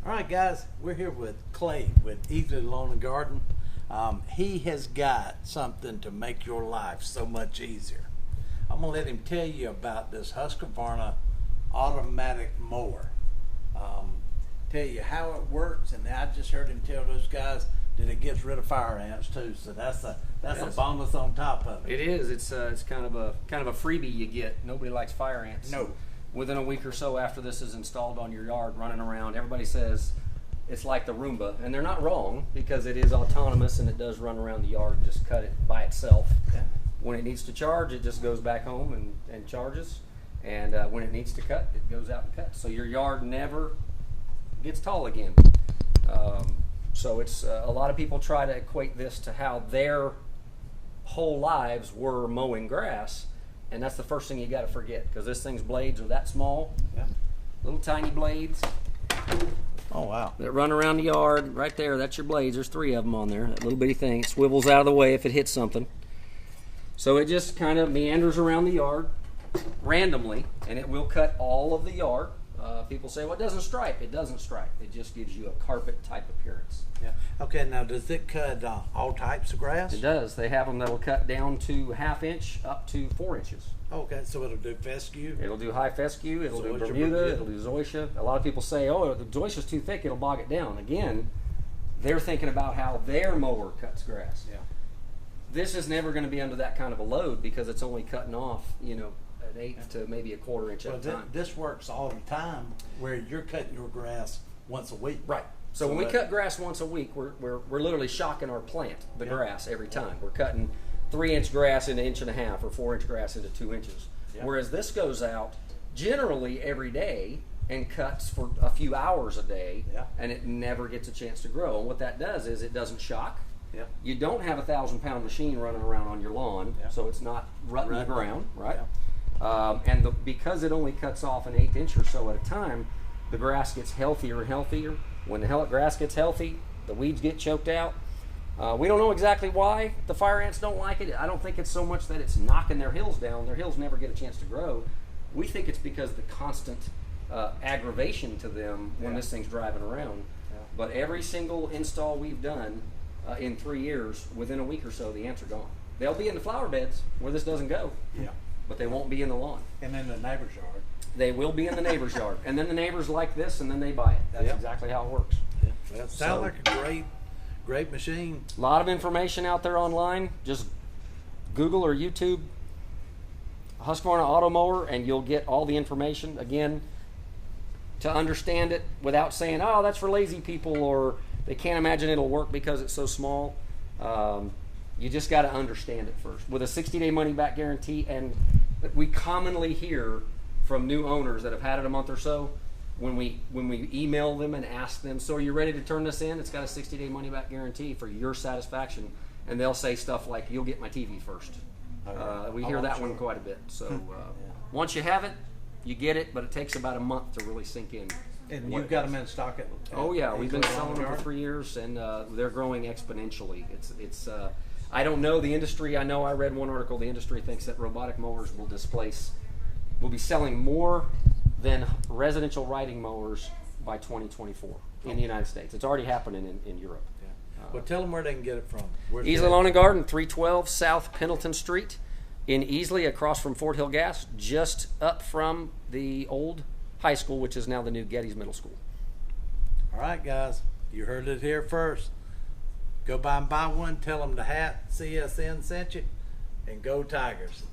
All right, guys, we're here with Clay with Easley Lawn and Garden. He has got something to make your life so much easier. I'm gonna let him tell you about this Husqvarna automatic mower. Tell you how it works, and I just heard him tell those guys that it gets rid of fire ants too. So that's a bonus on top of it. It is. It's kind of a freebie you get. Nobody likes fire ants. No. Within a week or so after this is installed on your yard, running around, everybody says it's like the Roomba, and they're not wrong because it is autonomous and it does run around the yard, just cut it by itself. Yeah. When it needs to charge, it just goes back home and charges, and when it needs to cut, it goes out and cuts. So your yard never gets tall again. So it's a lot of people try to equate this to how their whole lives were mowing grass. And that's the first thing you got to forget, because this thing's blades are that small, little tiny blades. Oh wow! That run around the yard right there. That's your blades. There's 3 of them on there. That little bitty thing, it swivels out of the way if it hits something. So it just kind of meanders around the yard randomly, and it will cut all of the yard. People say, well, it doesn't stripe. It doesn't stripe. It just gives you a carpet type appearance. Yeah. Okay. Now, does it cut all types of grass? It does. They have them that will cut down to 1/2 inch up to 4 inches. Okay, so it'll do fescue. It'll do high fescue. It'll do Zoysia, Bermuda. It'll do zoysia. A lot of people say, oh, the zoysia's too thick. It'll bog it down. Again, they're thinking about how their mower cuts grass. Yeah. This is never going to be under that kind of a load because it's only cutting off, an 1/8 to maybe a 1/4 inch at a time. This works all the time where you're cutting your grass once a week. Right. So when we cut grass once a week, we're literally shocking our plant, the grass, every time. We're cutting 3-inch grass into 1.5 inches or 4-inch grass into 2 inches. Yeah. Whereas this goes out generally every day and cuts for a few hours a day, and it never gets a chance to grow. And what that does is it doesn't shock. Yeah. You don't have a 1,000-pound machine running around on your lawn, so it's not rutting the ground, right? Yeah. Because it only cuts off an 1/8 inch or so at a time, the grass gets healthier and healthier. When the grass gets healthy, the weeds get choked out. We don't know exactly why the fire ants don't like it. I don't think it's so much that it's knocking their hills down. Their hills never get a chance to grow. We think it's because of the constant aggravation to them when this thing's driving around. Yeah. But every single install we've done in 3 years, within a week or so, the ants are gone. They'll be in the flower beds where this doesn't go. Yeah. But they won't be in the lawn. And in the neighbor's yard. They will be in the neighbor's yard. And then the neighbors like this, and then they buy it. That's exactly how it works. Yeah. Well, it sounds like a great machine. A lot of information out there online. Just Google or YouTube Husqvarna Auto Mower, and you'll get all the information. Again, to understand it without saying, oh, that's for lazy people, or they can't imagine it'll work because it's so small. You just got to understand it first. With a 60-day money-back guarantee, and we commonly hear from new owners that have had it a month or so, when we email them and ask them, so are you ready to turn this in? It's got a 60-day money-back guarantee for your satisfaction, and they'll say stuff like, you'll get my TV first. We hear that one quite a bit. So once you have it, you get it, but it takes about a month to really sink in. And you've got them in stock at Oh yeah, we've been selling them for 3 years, and they're growing exponentially. It's I don't know the industry. I know I read one article. The industry thinks that robotic mowers will be selling more than residential riding mowers by 2024 in the United States. It's already happening in Europe. Yeah. Well, tell them where they can get it from. Easley Lawn and Garden, 312 South Pendleton Street in Easley, across from Fort Hill Gas, just up from the old high school, which is now the new Getty's Middle School. All right, guys, you heard it here first. Go by and buy one. Tell them the hat CSN sent you, and go Tigers.